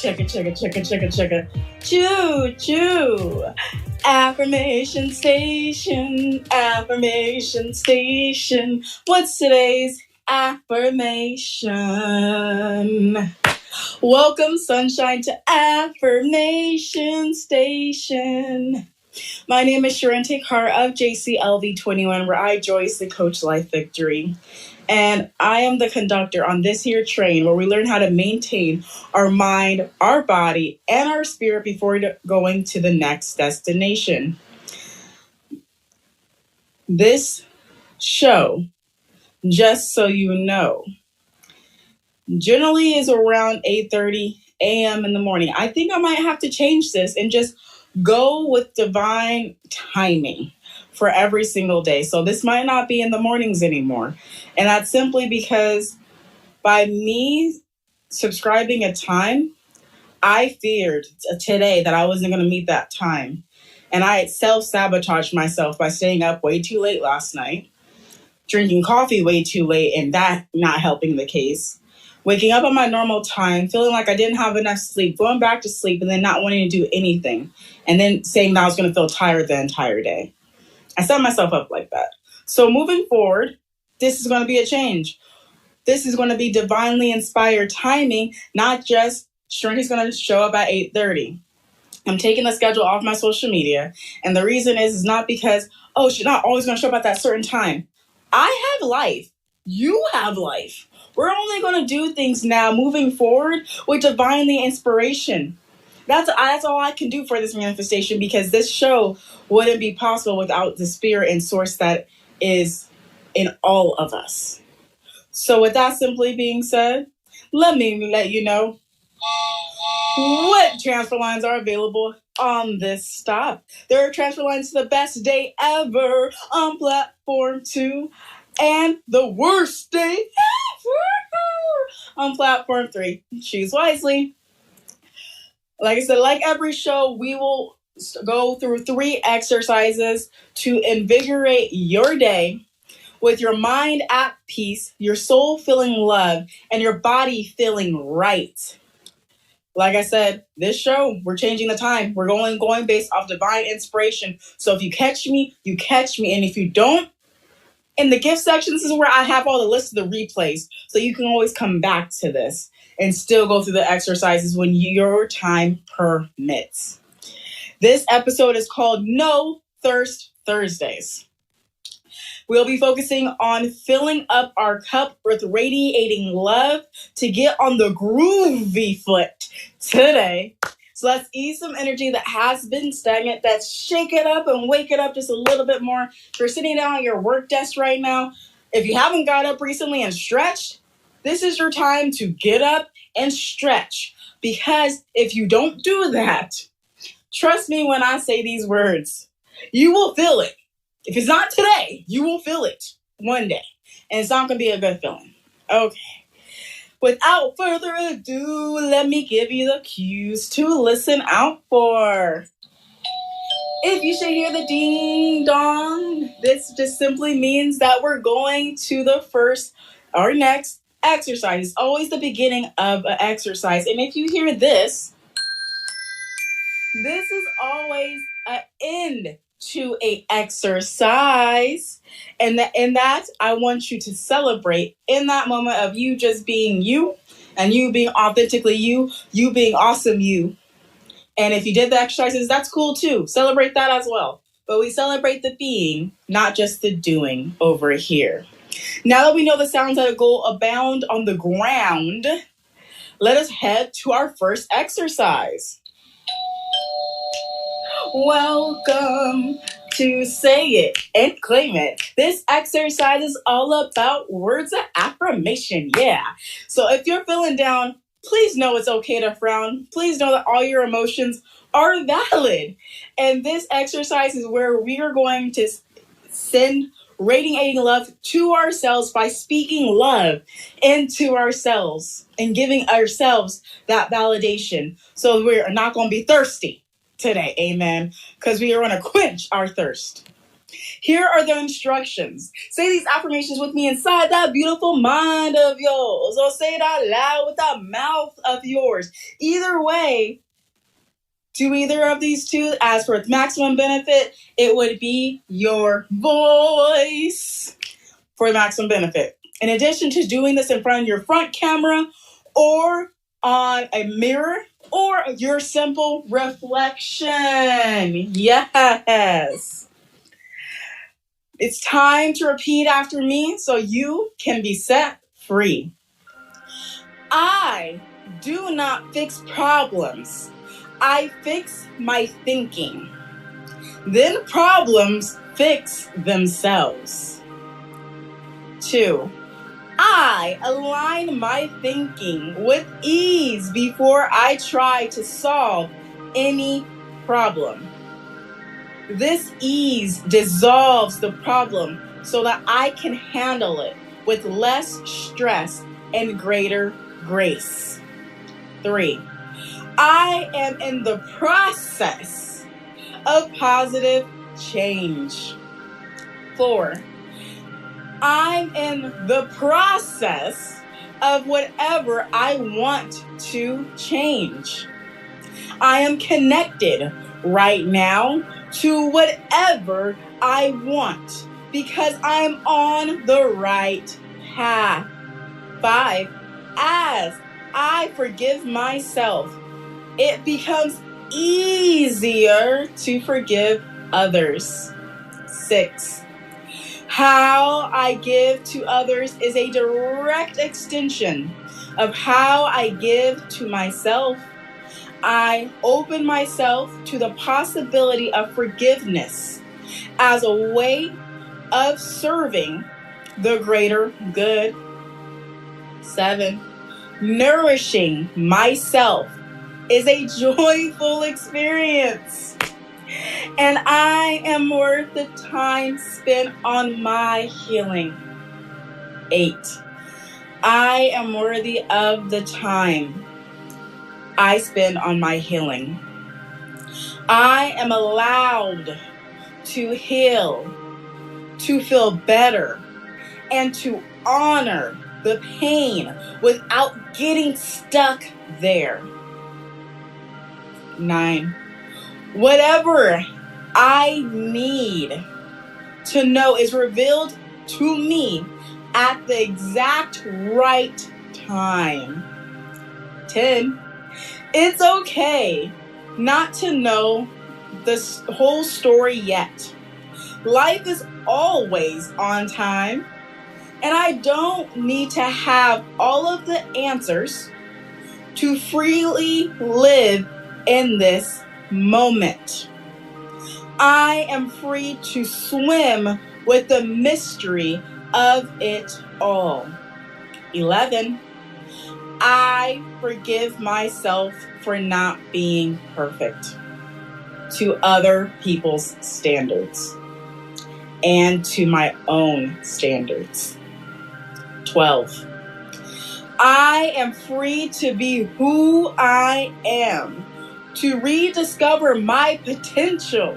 check it. Choo. Affirmation Station. What's today's affirmation? Welcome, sunshine, to Affirmation Station. My name is Charente Carr of JCLV 21, where I joyously coach life victory. And I am the conductor on this here train where we learn how to maintain our mind, our body, and our spirit before going to the next destination. This show, just so you know, generally is around 8:30 a.m. in the morning. I think I might have to change this and just go with divine timing for every single day. So this might not be in the mornings anymore. And that's simply because by me subscribing a time, I feared today that I wasn't going to meet that time. And I self-sabotaged myself by staying up way too late last night, drinking coffee way too late, and that not helping the case. Waking up on my normal time, feeling like I didn't have enough sleep, going back to sleep, and then not wanting to do anything. And then saying that I was going to feel tired the entire day. I set myself up like that. So moving forward, this is going to be a change. This is going to be divinely inspired timing, not just Sharente's going to show up at 8:30. I'm taking the schedule off my social media. And the reason is not because, she's not always going to show up at that certain time. I have life. You have life. We're only going to do things now moving forward with divinely inspiration. That's all I can do for this manifestation, because this show wouldn't be possible without the spirit and source that is in all of us. So with that simply being said, let me let you know what transfer lines are available on this stop. There are transfer lines to the best day ever on platform 2 and the worst day ever on platform 3. Choose wisely. Like I said, like every show, we will go through 3 exercises to invigorate your day with your mind at peace, your soul feeling love, and your body feeling right. Like I said, this show, we're changing the time. We're going based off divine inspiration. So if you catch me, you catch me. And if you don't, in the gift section, this is where I have all the list of the replays. So you can always come back to this and still go through the exercises when your time permits. This episode is called No Thirst Thursdays. We'll be focusing on filling up our cup with radiating love to get on the groovy foot today. So let's ease some energy that has been stagnant. Let's shake it up and wake it up just a little bit more. If you're sitting down at your work desk right now, if you haven't got up recently and stretched, this is your time to get up and stretch. Because if you don't do that, trust me when I say these words, you will feel it. If it's not today, you will feel it one day. And it's not going to be a good feeling. Okay. Without further ado, let me give you the cues to listen out for. If you should hear the ding dong, this just simply means that we're going to the first or next exercise. It's always the beginning of an exercise. And if you hear this is always an end to a exercise. And that I want you to celebrate in that moment of you just being you and you being authentically you being awesome you. And if you did the exercises, that's cool too. Celebrate that as well. But we celebrate the being, not just the doing over here. Now that we know the sounds that go abound on the ground, let us head to our first exercise. Welcome to Say It and Claim It. This exercise is all about words of affirmation. Yeah. So if you're feeling down, please know it's okay to frown. Please know that all your emotions are valid. And this exercise is where we are going to send radiating love to ourselves by speaking love into ourselves and giving ourselves that validation. So we're not going to be thirsty today, amen, because we are going to quench our thirst. Here are the instructions. Say these affirmations with me inside that beautiful mind of yours, or say it out loud with that mouth of yours. Either way, do either of these two. As for its maximum benefit, it would be your voice for maximum benefit. In addition to doing this in front of your front camera or on a mirror or your simple reflection. Yes. It's time to repeat after me so you can be set free. I do not fix problems. I fix my thinking. Then problems fix themselves. 2. I align my thinking with ease before I try to solve any problem. This ease dissolves the problem so that I can handle it with less stress and greater grace. 3. I am in the process of positive change. 4. I'm in the process of whatever I want to change. I am connected right now to whatever I want because I'm on the right path. 5. As I forgive myself, it becomes easier to forgive others. 6. How I give to others is a direct extension of how I give to myself. I open myself to the possibility of forgiveness as a way of serving the greater good. 7. Nourishing myself is a joyful experience, and I am worth the time spent on my healing. 8. I am worthy of the time I spend on my healing. I am allowed to heal, to feel better, and to honor the pain without getting stuck there. 9. Whatever I need to know is revealed to me at the exact right time. 10. It's okay not to know the whole story yet. Life is always on time, and I don't need to have all of the answers to freely live in this moment. I am free to swim with the mystery of it all. 11. I forgive myself for not being perfect to other people's standards and to my own standards. 12. I am free to be who I am, to rediscover my potential,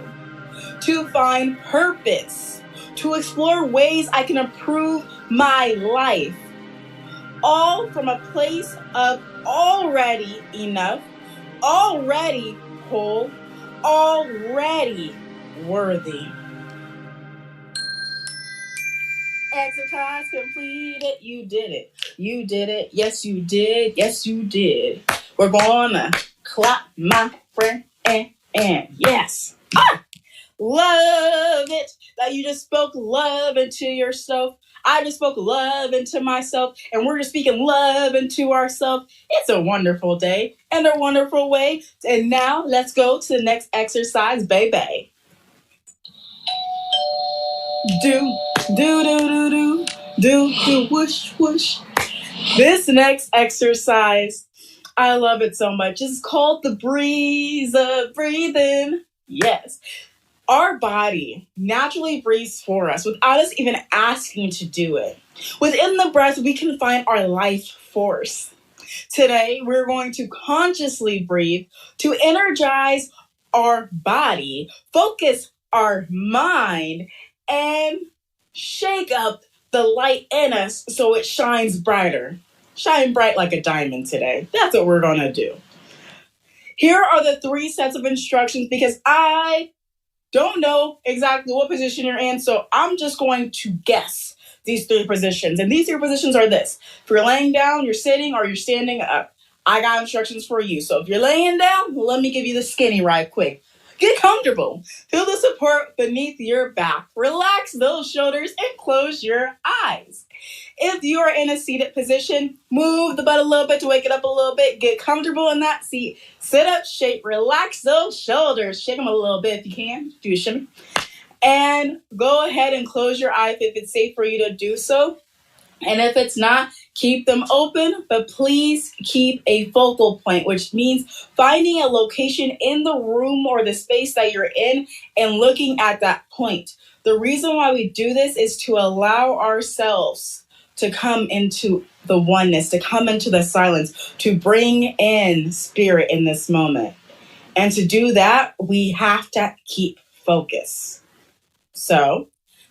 to find purpose, to explore ways I can improve my life, all from a place of already enough, already whole, already worthy. Exercise completed. You did it. You did it. Yes, you did. Yes, you did. We're gonna clap, my friend, and yes. Love it that you just spoke love into yourself. I just spoke love into myself, and we're just speaking love into ourselves. It's a wonderful day and a wonderful way. And now let's go to the next exercise, baby. Do, whoosh, whoosh. This next exercise, I love it so much. It's called the breeze of breathing. Yes. Our body naturally breathes for us without us even asking to do it. Within the breath, we can find our life force. Today, we're going to consciously breathe to energize our body, focus our mind, and shake up the light in us so it shines brighter. Shine bright like a diamond today. That's what we're going to do. Here are the 3 sets of instructions because I don't know exactly what position you're in, so I'm just going to guess these 3 positions. And these 3 positions are this. If you're laying down, you're sitting, or you're standing up, I got instructions for you. So if you're laying down, let me give you the skinny right quick. Get comfortable. Feel the support beneath your back. Relax those shoulders and close your eyes. If you are in a seated position, move the butt a little bit to wake it up a little bit. Get comfortable in that seat. Sit up straight. Relax those shoulders. Shake them a little bit if you can. Do a shimmy. And go ahead and close your eyes if it's safe for you to do so. And if it's not, keep them open, but please keep a focal point, which means finding a location in the room or the space that you're in and looking at that point. The reason why we do this is to allow ourselves to come into the oneness, to come into the silence, to bring in spirit in this moment. And to do that, we have to keep focus. So,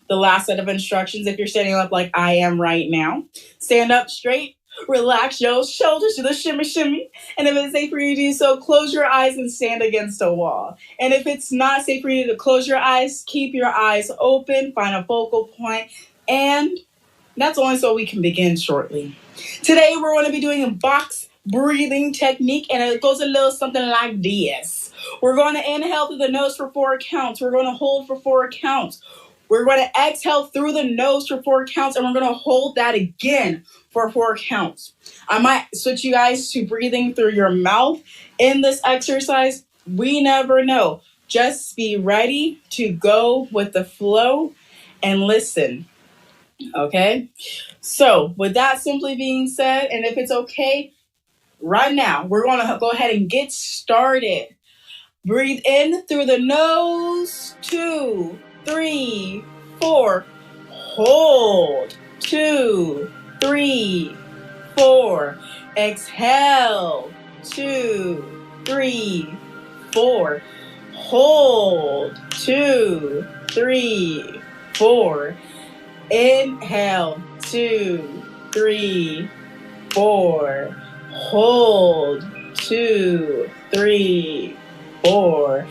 the last set of instructions, if you're standing up like I am right now, stand up straight, relax your shoulders, do the shimmy shimmy. And if it's safe for you to do so, close your eyes and stand against a wall. And if it's not safe for you to close your eyes, keep your eyes open, find a focal point, and that's only so we can begin shortly. Today, we're going to be doing a box breathing technique, and it goes a little something like this. We're going to inhale through the nose for 4 counts. We're going to hold for 4 counts. We're going to exhale through the nose for 4 counts, and we're going to hold that again for 4 counts. I might switch you guys to breathing through your mouth in this exercise. We never know. Just be ready to go with the flow and listen. Okay? So, with that simply being said, and if it's okay, right now, we're going to go ahead and get started. Breathe in through the nose, 2, 3, 4. Hold, 2, 3, 4. Exhale, 2, 3, 4. Hold, 2, 3, 4. Inhale, 2, 3, 4. Hold, 2, 3, 4.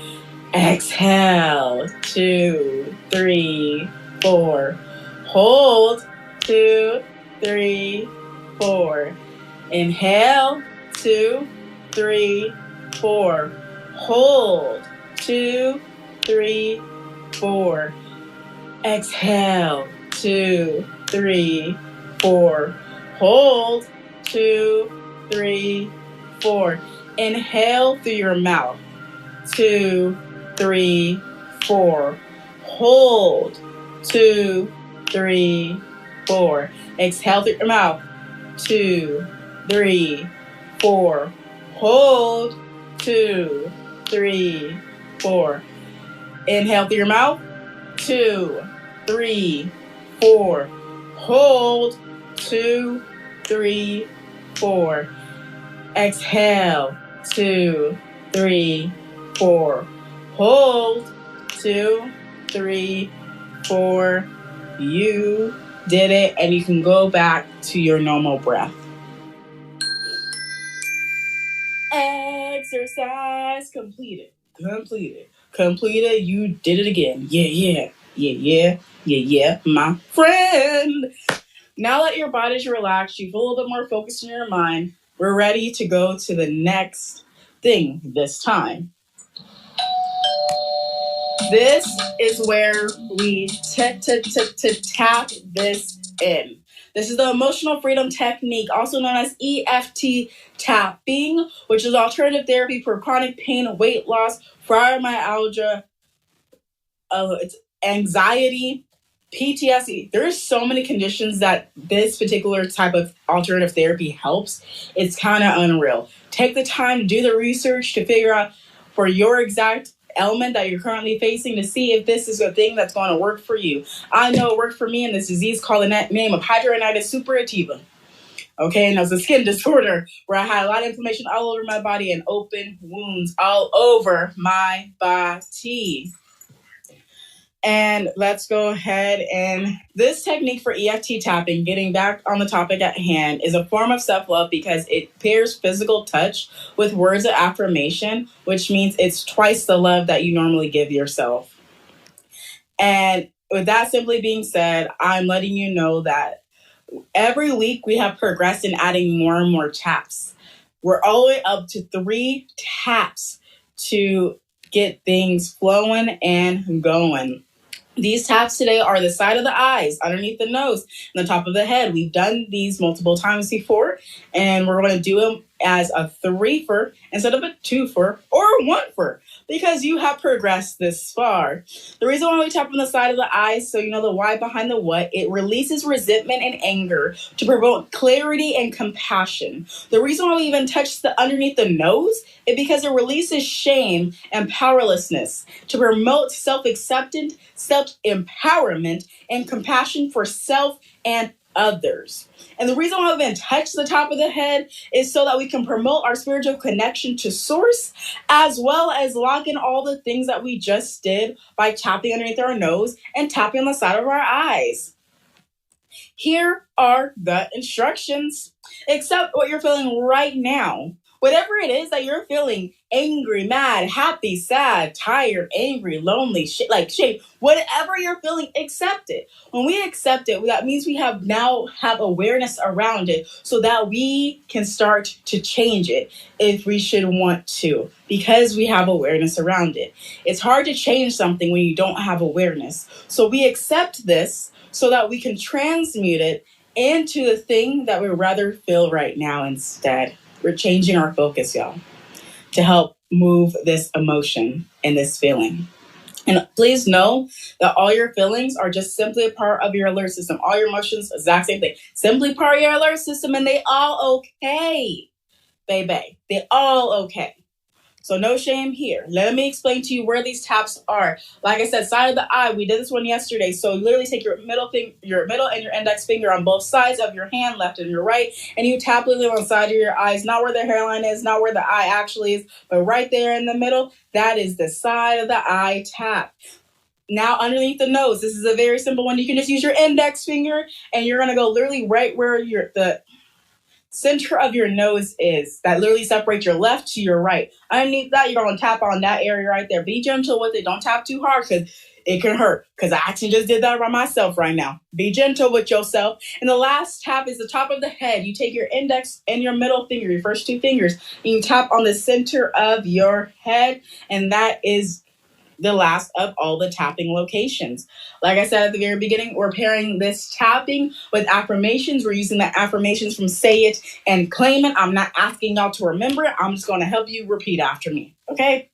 Exhale, 2, 3, 4. Hold, 2, 3, 4. Inhale, 2, 3, 4. Hold, 2, 3, 4. Exhale, 2, 3, 4. Hold, 2, 3, 4. Inhale through your mouth. 2, 3, 4. Hold. 2, 3, 4. Exhale through your mouth. 2, 3, 4. Hold. 2, 3, 4. Inhale through your mouth. 2, 3, 4. Hold. 2, 3, 4. Exhale. 2, 3, 4. Hold. 2, 3, 4. You did it, and you can go back to your normal breath. Exercise completed. Completed. You did it again. Yeah, my friend. Now that your body's relaxed, you feel a little bit more focused in your mind. We're ready to go to the next thing this time. This is where we tap this in. This is the emotional freedom technique, also known as EFT Tapping, which is alternative therapy for chronic pain, weight loss, fibromyalgia, it's anxiety, PTSD. There's so many conditions that this particular type of alternative therapy helps. It's kind of unreal. Take the time to do the research to figure out for your exact ailment that you're currently facing to see if this is a thing that's going to work for you. I know it worked for me in this disease called the name of hidradenitis suppurativa. Okay, and it was a skin disorder where I had a lot of inflammation all over my body and open wounds all over my body. And let's go ahead, and this technique for EFT tapping, getting back on the topic at hand, is a form of self-love because it pairs physical touch with words of affirmation, which means it's twice the love that you normally give yourself. And with that simply being said, I'm letting you know that every week we have progressed in adding more and more taps. We're all the way up to 3 taps to get things flowing and going. These taps today are the side of the eyes, underneath the nose, and the top of the head. We've done these multiple times before, and we're going to do them as a 3-fer instead of a 2-fer or a 1-fer because you have progressed this far. The reason why we tap on the side of the eyes, so you know the why behind the what, it releases resentment and anger to promote clarity and compassion. The reason why we even touch the underneath the nose is because it releases shame and powerlessness to promote self-acceptance, self-empowerment, and compassion for self and others. And the reason why we even touch the top of the head is so that we can promote our spiritual connection to source, as well as lock in all the things that we just did by tapping underneath our nose and tapping on the side of our eyes. Here are the instructions. Accept what you're feeling right now. Whatever it is that you're feeling, angry, mad, happy, sad, tired, angry, lonely, shame, whatever you're feeling, accept it. When we accept it, that means we have awareness around it so that we can start to change it if we should want to, because we have awareness around it. It's hard to change something when you don't have awareness. So we accept this so that we can transmute it into the thing that we'd rather feel right now instead. We're changing our focus, y'all, to help move this emotion and this feeling. And please know that all your feelings are just simply a part of your alert system. All your emotions, exact same thing. Simply part of your alert system, and they all okay, baby. They all okay. So no shame here. Let me explain to you where these taps are. Like I said, side of the eye. We did this one yesterday. So literally take your middle and your index finger on both sides of your hand, left and your right, and you tap literally on the side of your eyes, not where the hairline is, not where the eye actually is, but right there in the middle. That is the side of the eye tap. Now underneath the nose, this is a very simple one. You can just use your index finger, and you're gonna go literally right where the center of your nose is. That literally separates your left to your right. Underneath that, you're going to tap on that area right there. Be gentle with it. Don't tap too hard because it can hurt. Because I actually just did that by myself right now. Be gentle with yourself. And the last tap is the top of the head. You take your index and your middle finger, your first 2 fingers, and you tap on the center of your head. And that is the last of all the tapping locations. Like I said at the very beginning, we're pairing this tapping with affirmations. We're using the affirmations from Say It and Claim It. I'm not asking y'all to remember it. I'm just going to help you repeat after me. Okay?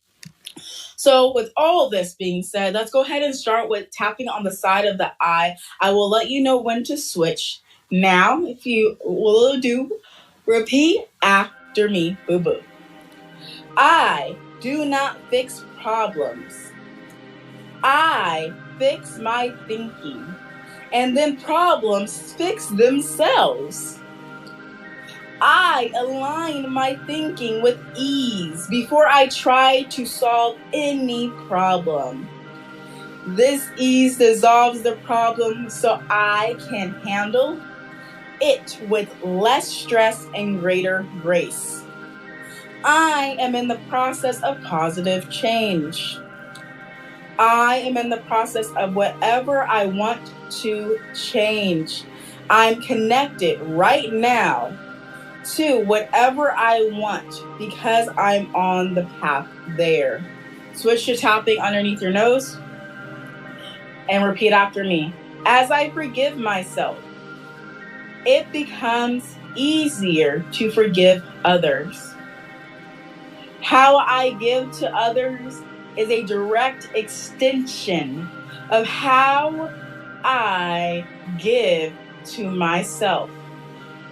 So with all this being said, let's go ahead and start with tapping on the side of the eye. I will let you know when to switch. Now, if you will do, repeat after me. Boo-boo. I do not fix problems. I fix my thinking, and then problems fix themselves. I align my thinking with ease before I try to solve any problem. This ease dissolves the problem so I can handle it with less stress and greater grace. I am in the process of positive change. I am in the process of whatever I want to change. I'm connected right now to whatever I want because I'm on the path there. Switch to tapping underneath your nose and repeat after me. As I forgive myself, it becomes easier to forgive others. How I give to others is a direct extension of how I give to myself.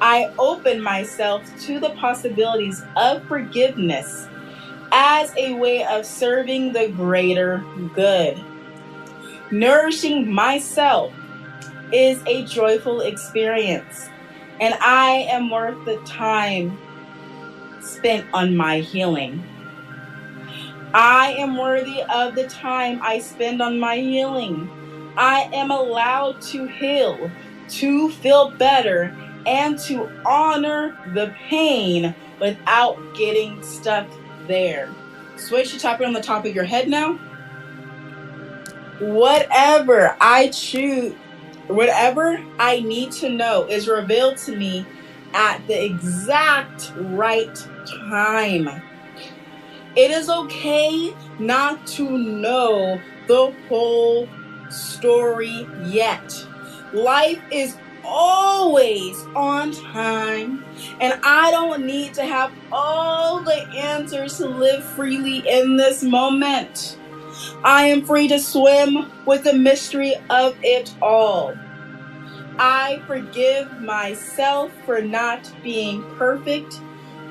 I open myself to the possibilities of forgiveness as a way of serving the greater good. Nourishing myself is a joyful experience, and I am worth the time spent on my healing. I am worthy of the time I spend on my healing. I am allowed to heal, to feel better, and to honor the pain without getting stuck there. Switch to tapping on the top of your head now. Whatever I choose, whatever I need to know is revealed to me at the exact right time. It is okay not to know the whole story yet. Life is always on time, and I don't need to have all the answers to live freely in this moment. I am free to swim with the mystery of it all. I forgive myself for not being perfect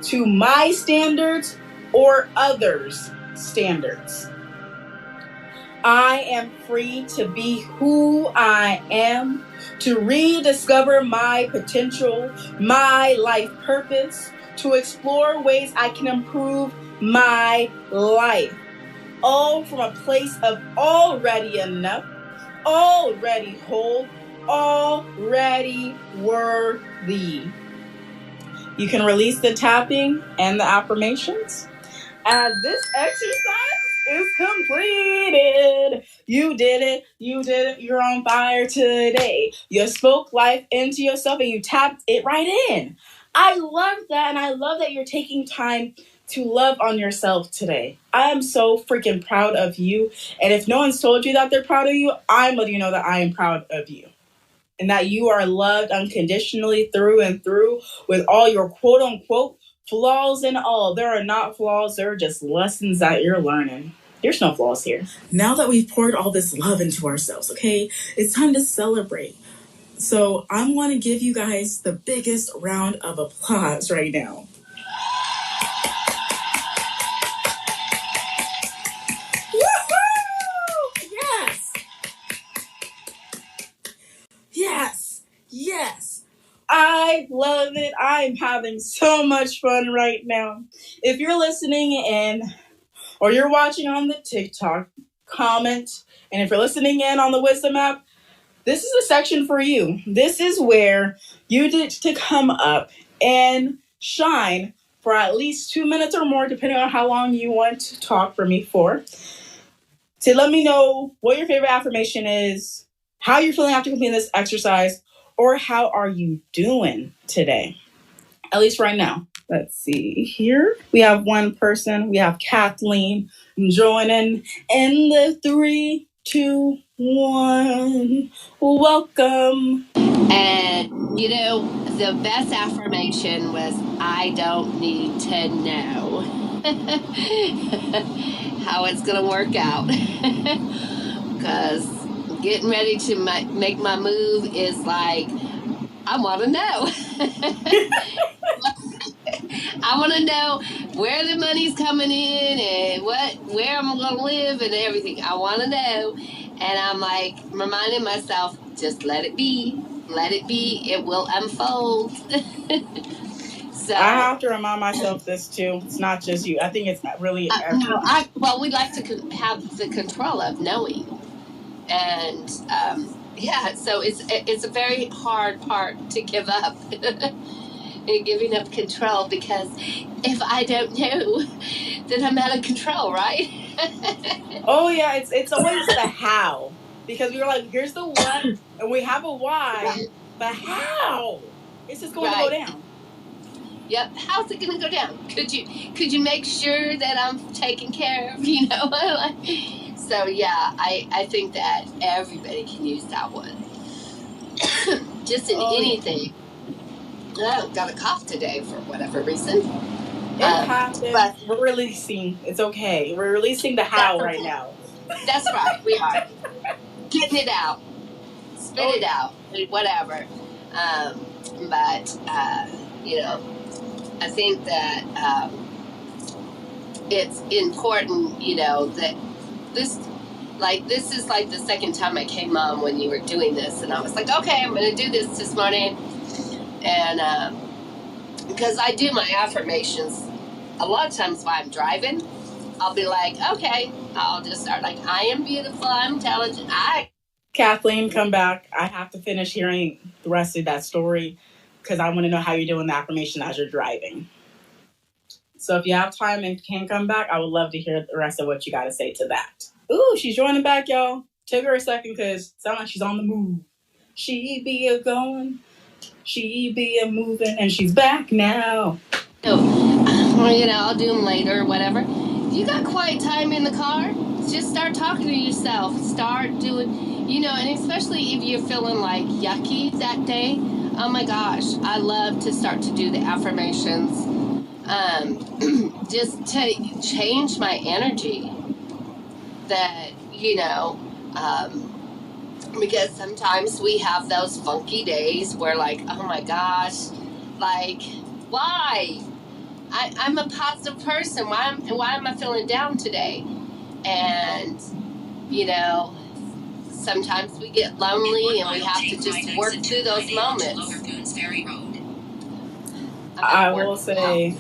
to my standards or others' standards. I am free to be who I am, to rediscover my potential, my life purpose, to explore ways I can improve my life. All from a place of already enough, already whole, already worthy. You can release the tapping and the affirmations as this exercise is completed. You did it. You did it. You're on fire today. You spoke life into yourself and you tapped it right in. I love that, and I love that you're taking time to love on yourself today. I am so freaking proud of you. And if no one's told you that they're proud of you, I'm letting you know that I am proud of you. And that you are loved unconditionally through and through with all your quote unquote flaws and all. There are not flaws. There are just lessons that you're learning. There's no flaws here. Now that we've poured all this love into ourselves, okay, it's time to celebrate. So I want to give you guys the biggest round of applause right now. Woohoo! Yes! Yes! Yes! I love it. I'm having so much fun right now. If you're listening in or you're watching on the TikTok, comment. And if you're listening in on the Wisdom app, this is a section for you. This is where you get to come up and shine for at least 2 minutes or more, depending on how long you want to talk for me for. To let me know what your favorite affirmation is, how you're feeling after completing this exercise, or how are you doing today? At least right now. Let's see here. We have one person. We have Kathleen joining in the 3, 2, 1. Welcome. And, you know, the best affirmation was, I don't need to know how it's going to work out. Because getting ready to make my move is like, I want to know. I want to know where the money's coming in and where I'm going to live and everything. I want to know. And I'm like reminding myself, just let it be. Let it be. It will unfold. So I have to remind myself this too. It's not just you. I think it's really everyone. Well, we like to have the control of knowing. And yeah, so it's a very hard part to give up. In giving up control, because if I don't know, then I'm out of control, right? Oh yeah, it's always the how, because we were like, here's the what, and we have a why, but how? It's just going to go down. Yep. How's it going to go down? Could you make sure that I'm taken care of? You know. So yeah, I think that everybody can use that one. Just in anything. I got a cough today for whatever reason. It happens. But we're releasing. It's okay. We're releasing the how right now. That's right. We are. Getting it out. Spit it out. Whatever. But, you know, I think that it's important, you know, that this is like the second time I came on when you were doing this. And I was like, okay, I'm going to do this morning. And because I do my affirmations a lot of times while I'm driving, I'll be like, okay, I'll just start like, I am beautiful, I'm intelligent, I Kathleen, come back. I have to finish hearing the rest of that story because I want to know how you're doing the affirmation as you're driving. So if you have time and can come back, I would love to hear the rest of what you got to say to that. Ooh, she's joining back, y'all. Took her a second because it sounds like she's on the move. She be a going, she be a moving, and she's back now. So, I'll do them later or whatever. If you got quiet time in the car, just start talking to yourself. Start doing, and especially if you're feeling like yucky that day. Oh my gosh, I love to start to do the affirmations. Just to change my energy. That, because sometimes we have those funky days where, like, oh my gosh, like, why? I'm a positive person. Why am I feeling down today? And, sometimes we get lonely and we have to just work through those moments. I will say,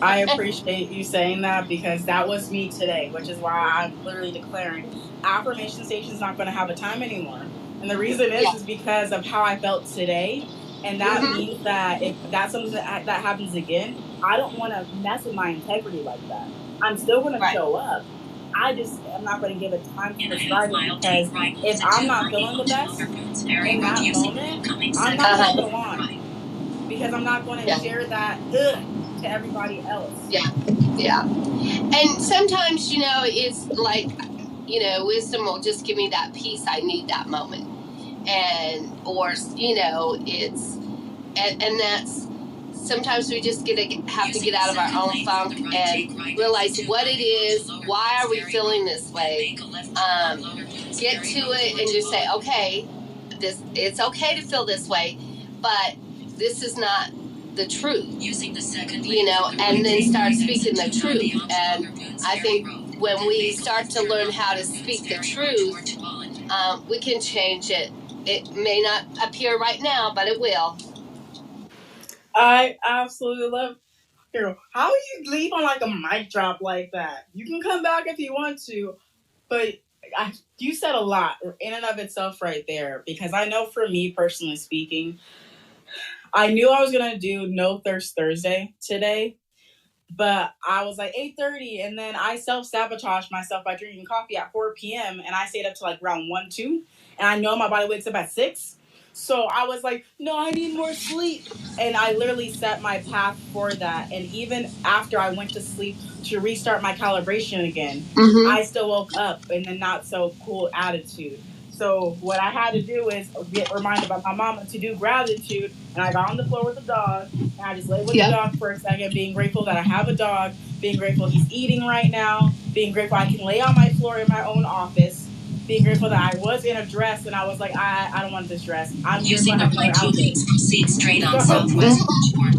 I appreciate you saying that because that was me today, which is why I'm literally declaring Affirmation Station is not going to have a time anymore. And the reason is because of how I felt today. And that means that if that's something that happens again, I don't want to mess with my integrity like that. I'm still going to show up. I just am not going to give it time to start it because if I'm not feeling the best in that moment, I'm not going to go on because I'm not going to share that to everybody else. Yeah. And sometimes, it's like, wisdom will just give me that peace I need that moment. Or and that's, sometimes we just have to get out of our own funk and realize what it is, why are we feeling this way, get to it and just say, okay, it's okay to feel this way, but this is not the truth, and then start speaking the truth. And I think when we start to learn how to speak the truth, we can change it. It may not appear right now, but it will. I absolutely love Carol. How you leave on like a mic drop like that? You can come back if you want to, but you said a lot in and of itself right there. Because I know for me personally speaking, I knew I was gonna do No Thirst Thursday today, but I was like 8:30, and then I self-sabotaged myself by drinking coffee at 4 p.m. and I stayed up to like around 1, 2, and I know my body wakes up at 6. So I was like, no, I need more sleep. And I literally set my path for that. And even after I went to sleep to restart my calibration again, I still woke up in a not so cool attitude. So what I had to do is get reminded by my mama to do gratitude. And I got on the floor with the dog. And I just lay with the dog for a second, being grateful that I have a dog, being grateful he's eating right now, being grateful I can lay on my floor in my own office, being grateful that I was in a dress and I was like, I don't want this dress. I'm using the right 2 leads, proceed straight on Southwest.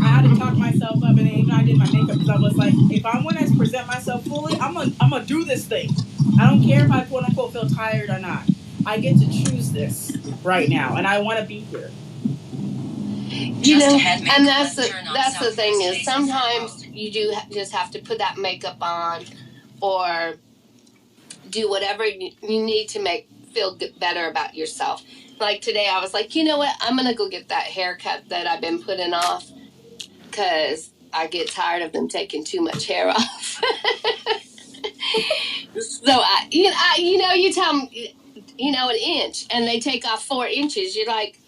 I had to talk myself up, and then even I did my makeup because I was like, if I'm going to present myself fully, I'm gonna do this thing. I don't care if I quote unquote feel tired or not. I get to choose this right now, and I want to be here. And that's the thing is sometimes you do just have to put that makeup on or do whatever you need to feel better about yourself. Like today I was like, you know what, I'm gonna go get that haircut that I've been putting off because I get tired of them taking too much hair off. So you tell them, an inch, and they take off 4 inches. You're like,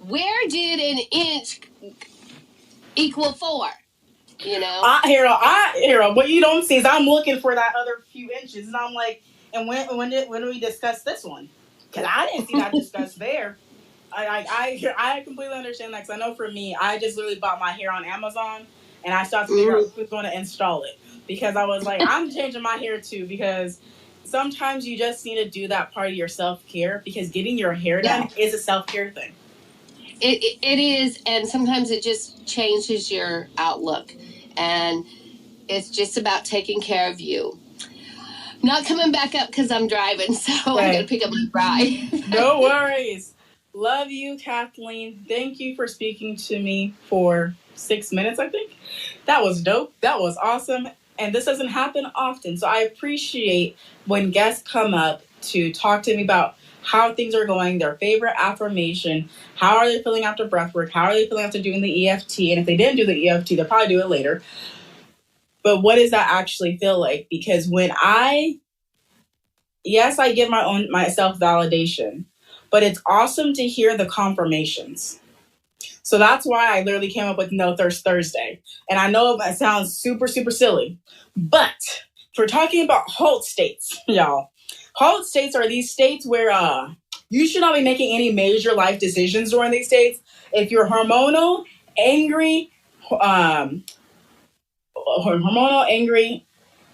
where did an inch equal 4? Harold, what you don't see is I'm looking for that other few inches, and I'm like, and when did we discuss this one? Because I didn't see that discussed there. I completely understand that, because I know for me, I just literally bought my hair on Amazon, and I started to figure out who's going to install it, because I was like, I'm changing my hair too, because sometimes you just need to do that part of your self-care, because getting your hair done is a self-care thing. It is, and sometimes it just changes your outlook, and it's just about taking care of you. I'm not coming back up because I'm driving, so I'm going to pick up my ride. No worries. Love you, Kathleen. Thank you for speaking to me for 6 minutes, I think. That was dope. That was awesome. And this doesn't happen often, so I appreciate when guests come up to talk to me about how things are going, their favorite affirmation, how are they feeling after breath work, how are they feeling after doing the EFT, and if they didn't do the EFT, they'll probably do it later. But what does that actually feel like? Because when I give my self-validation, but it's awesome to hear the confirmations. So that's why I literally came up with No Thirst Thursday. And I know that sounds super, super silly, but if we're talking about halt states, y'all, halt states are these states where you should not be making any major life decisions during these states. If you're hormonal, angry,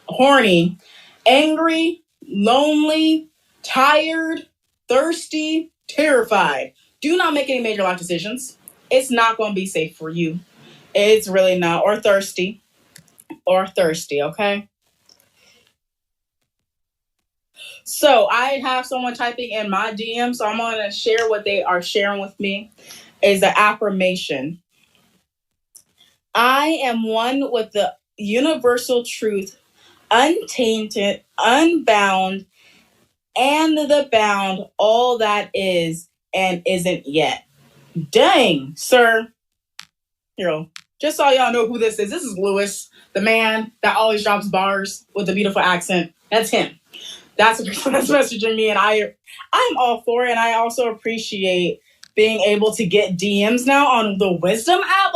horny, angry, lonely, tired, thirsty, terrified, do not make any major life decisions. It's not going to be safe for you. It's really not. Or thirsty, okay? So I have someone typing in my DM, so I'm going to share what they are sharing with me. Is the affirmation. I am one with the universal truth, untainted, unbound, and the bound, all that is and isn't yet. Dang, sir. Just so y'all know who this is. This is Lewis, the man that always drops bars with a beautiful accent. That's him. That's messaging me, and I'm all for it. And I also appreciate being able to get DMs now on the Wisdom app.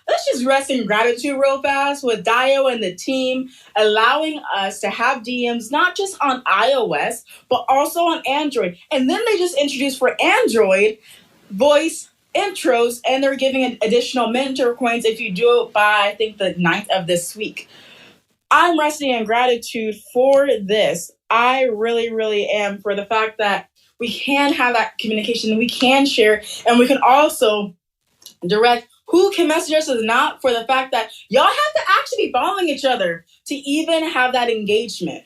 Let's just rest in gratitude real fast with Dio and the team allowing us to have DMs not just on iOS, but also on Android. And then they just introduced for Android voice intros, and they're giving an additional mentor coins if you do it by, I think, the 9th of this week. I'm resting in gratitude for this. I really, really am, for the fact that we can have that communication, and we can share, and we can also direct who can message us or not, for the fact that y'all have to actually be following each other to even have that engagement.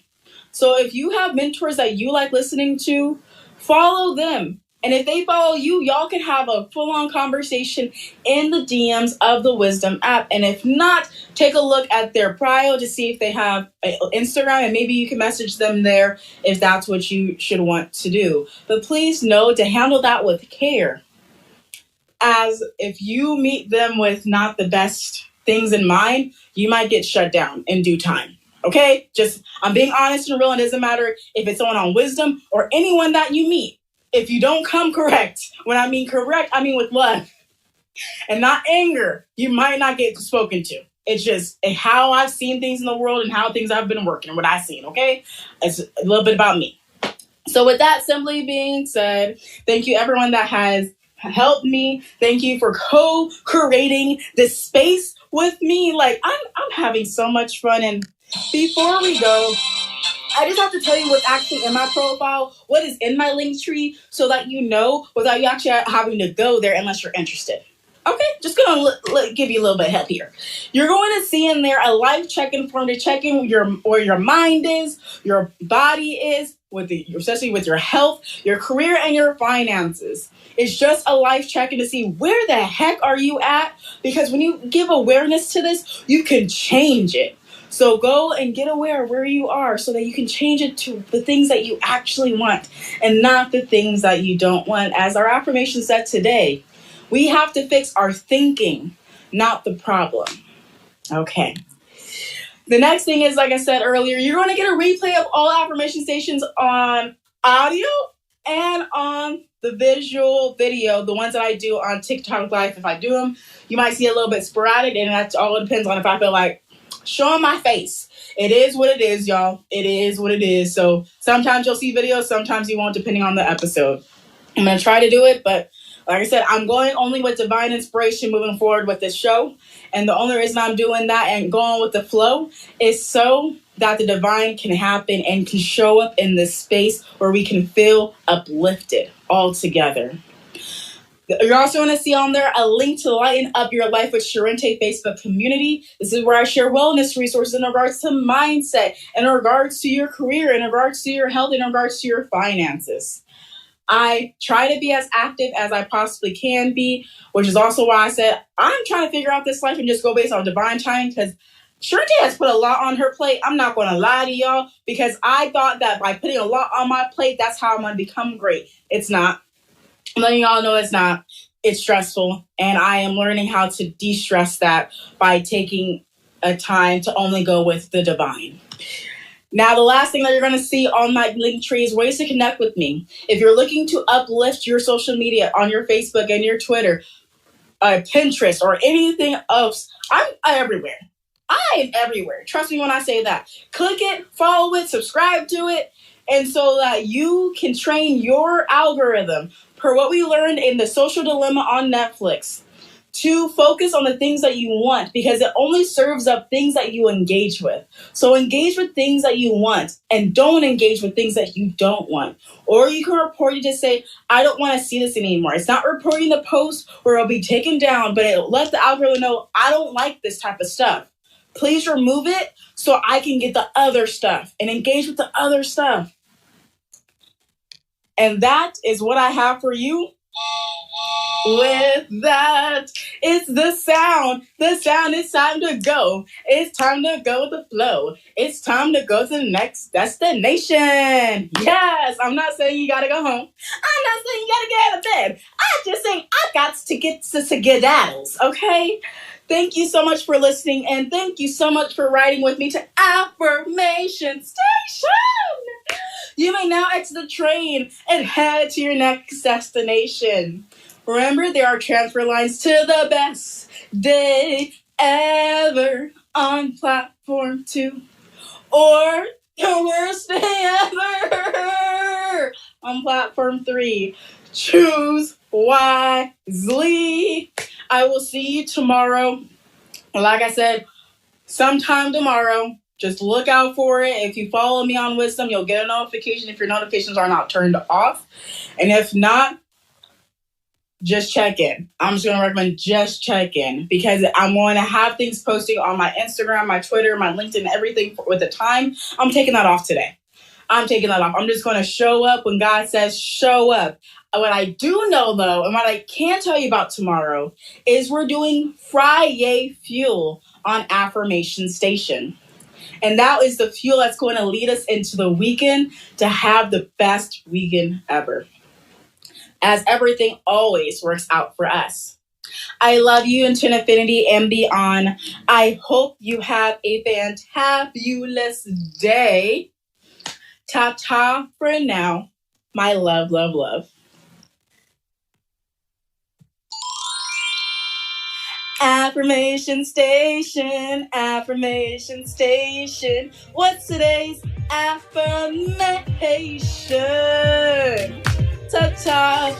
So if you have mentors that you like listening to, follow them. And if they follow you, y'all can have a full-on conversation in the DMs of the Wisdom app. And if not, take a look at their bio to see if they have Instagram, and maybe you can message them there if that's what you should want to do. But please know to handle that with care, as if you meet them with not the best things in mind, you might get shut down in due time. Okay? I'm being honest and real. And it doesn't matter if it's someone on Wisdom or anyone that you meet. If you don't come correct, when I mean correct, I mean with love and not anger, you might not get spoken to. It's just how I've seen things in the world and how things I've been working, what I've seen, okay? It's a little bit about me. So with that simply being said, thank you everyone that has helped me. Thank you for co-creating this space with me. I'm having so much fun. And before we go, I just have to tell you what's actually in my profile, what is in my link tree, so that you know without you actually having to go there unless you're interested. Okay, just going to give you a little bit of help here. You're going to see in there a life check-in form to check in where your mind is, your body is, especially with your health, your career, and your finances. It's just a life check-in to see where the heck are you at, because when you give awareness to this, you can change it. So go and get aware of where you are so that you can change it to the things that you actually want and not the things that you don't want. As our affirmation said today, we have to fix our thinking, not the problem. Okay. The next thing is, like I said earlier, you're going to get a replay of all affirmation stations on audio and on the visual video, the ones that I do on TikTok Live. If I do them, you might see a little bit sporadic, and that all depends on if I feel like showing my face. It is what it is, y'all. It is what it is. So sometimes you'll see videos, sometimes you won't, depending on the episode. I'm going to try to do it, but like I said, I'm going only with divine inspiration moving forward with this show. And the only reason I'm doing that and going with the flow is so that the divine can happen and can show up in this space where we can feel uplifted all together. You're also going to see on there a link to Lighten Up Your Life with Charente Facebook community. This is where I share wellness resources in regards to mindset, in regards to your career, in regards to your health, in regards to your finances. I try to be as active as I possibly can be, which is also why I said I'm trying to figure out this life and just go based on divine timing, because Charente has put a lot on her plate. I'm not going to lie to y'all, because I thought that by putting a lot on my plate, that's how I'm going to become great. It's not. I'm letting y'all know it's not. It's stressful, and I am learning how to de-stress that by taking a time to only go with the divine. Now, the last thing that you're going to see on my link tree is ways to connect with me. If you're looking to uplift your social media on your Facebook and your Twitter, Pinterest, or anything else, I'm everywhere. I am everywhere. Trust me when I say that. Click it, follow it, subscribe to it, and so that you can train your algorithm, per what we learned in The Social Dilemma on Netflix, to focus on the things that you want, because it only serves up things that you engage with. So engage with things that you want, and don't engage with things that you don't want. Or you can report, you just say, I don't want to see this anymore. It's not reporting the post where it'll be taken down, but it'll let the algorithm know, I don't like this type of stuff. Please remove it so I can get the other stuff and engage with the other stuff. And that is what I have for you. With that, it's the sound. The sound, it's time to go. It's time to go with the flow. It's time to go to the next destination. Yes, I'm not saying you gotta go home. I'm not saying you gotta get out of bed. I'm just saying I got to get to skedaddles, okay? Thank you so much for listening, and thank you so much for riding with me to Affirmation Station. You may now exit the train and head to your next destination. Remember, there are transfer lines to the best day ever on platform 2, or your worst day ever on platform 3. Choose wisely. I will see you tomorrow. Like I said, sometime tomorrow. Just look out for it. If you follow me on Wisdom, you'll get a notification if your notifications are not turned off. And if not, just check in. I'm just going to recommend just check in, because I'm going to have things posting on my Instagram, my Twitter, my LinkedIn, everything with the time. I'm taking that off today. I'm taking that off. I'm just going to show up when God says show up. What I do know, though, and what I can tell you about tomorrow, is we're doing Friday Fuel on Affirmation Station. And that is the fuel that's going to lead us into the weekend to have the best weekend ever, as everything always works out for us. I love you into infinity and beyond. I hope you have a fantabulous day. Ta-ta for now. My love, love, love. Affirmation Station, Affirmation Station. What's today's affirmation? Ta-ta.